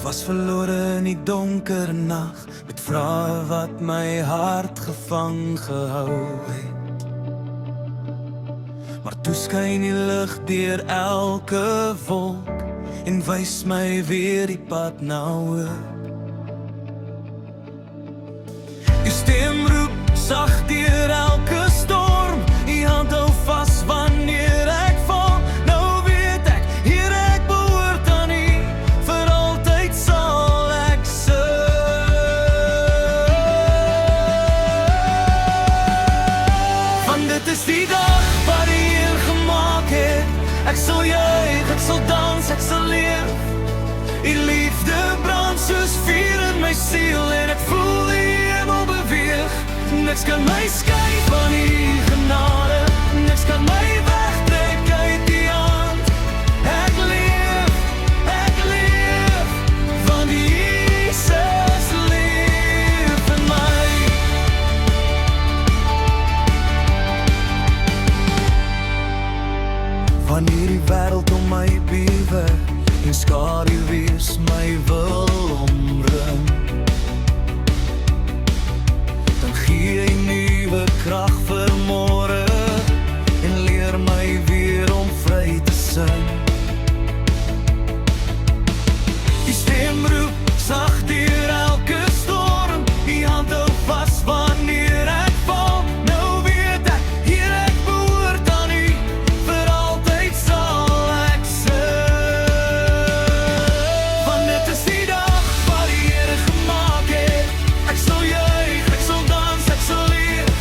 was verlore in die donker nag, met vrae wat my hart gevang gehou het. Maar toe skyn die lig deur elke wolk en wys my weer die pad na hoop. Die stem roep sag deur elke storm, die hand hou vas wanneer ek val. Nou weet ek, hier ek behoort aan U, vir altyd sal ek sing. Want dit is die dag wat die Heer gemaak het. Ek sal juig, ek sal dans, ek sal leef. Die liefde brand soos vuur in my siel en ek voel die hemel beweeg. Niks kan my skei van U genade, niks kan my wegtrek uit die hand. Ek leef, want Jesus leef in my. Wanneer die wêreld om my bewe en skadu wees my wil omring, dan gee hy nuwe krag vir môre en leer my weer om vry te sing. Die stem roep sag deur elke storm, die hand hou vas wanneer ek val. Nou weet ek, hier ek behoort aan U, vir altyd sal ek sing. Want dit is die dag wat die Here gemaak het. Ek sal juig, ek sal dans, ek sal leef.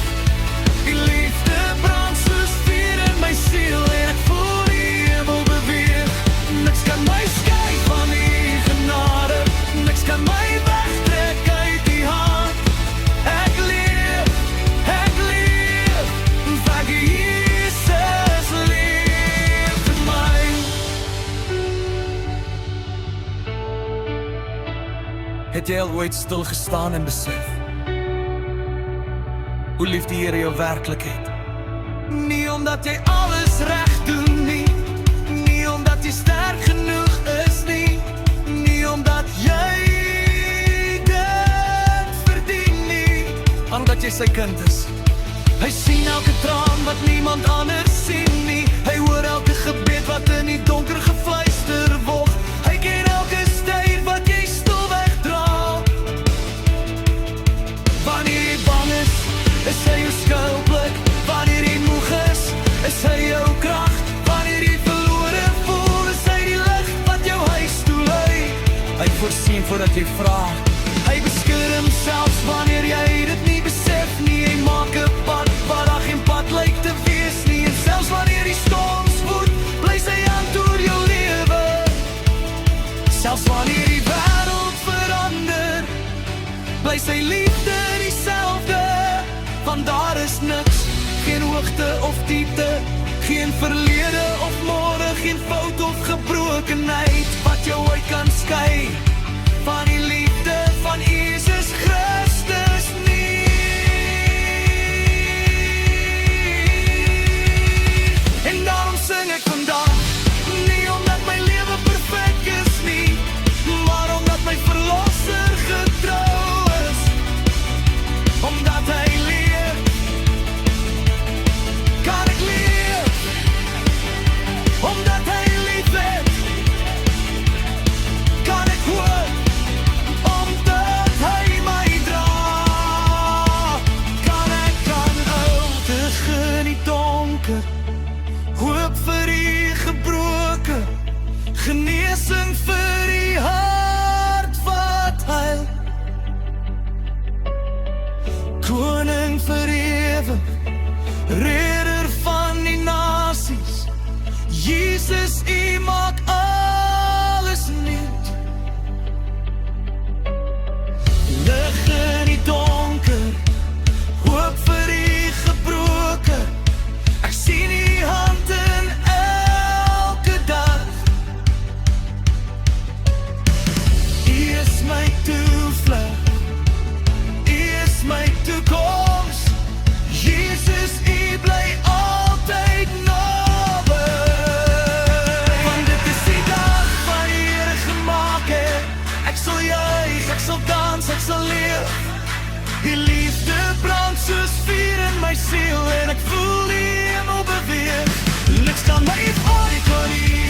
Die liefde brand soos vuur in my siel en ek voel die hemel beweeg. Niks kan my skei van U genade, niks kan my wegtrek uit die hand. Ek leef, want Jesus leef in my. Het jy al ooit stil gestaan en besef hoe lief die Here jou werklik het? Nie omdat jy alles reg doen nie, nie omdat jy sterk genoeg is nie, nie omdat jy dit verdien nie, omdat jy sy kind is. Hy sien elke traan wat niemand anders sien nie. Hy hoor elke gebed wat in die donker gefluister word. Hy ken elke styf wat jy stilweg dra. Wanneer jy bang is hy jou skuilplek. Wanneer jy moeg is hy jou krag. Wanneer jy verlore voel, is hy die lig wat jou huis toe lei. Hy voorsien voordat jy vra. Hy beskerm selfs wanneer jy dit nie besef nie. Hy maak 'n pad waar daar geen pad lyk te wees nie. En selfs wanneer die storms woed, bly sy hand deur jou lewe. Selfs wanneer die wêreld verander, bly sy liefde dieselfde. Want daar is niks, geen hoogte of diepte, geen verlede of môre, geen fout of gebrokenheid wat jou ooit kan skei van die liefde van Jesus Christus nie. En daarom sing ek vandag, nie omdat my lewe perfek is nie, maar omdat my verlosser getrou is. Omdat hy leef, kan ek leef. Omdat hy lief het, kan ek hoop. Ek sal dans, ek sal leef. Die liefde brand soos vuur in my siel en ek voel die hemel beweeg. Niks kan my val, ek hoor die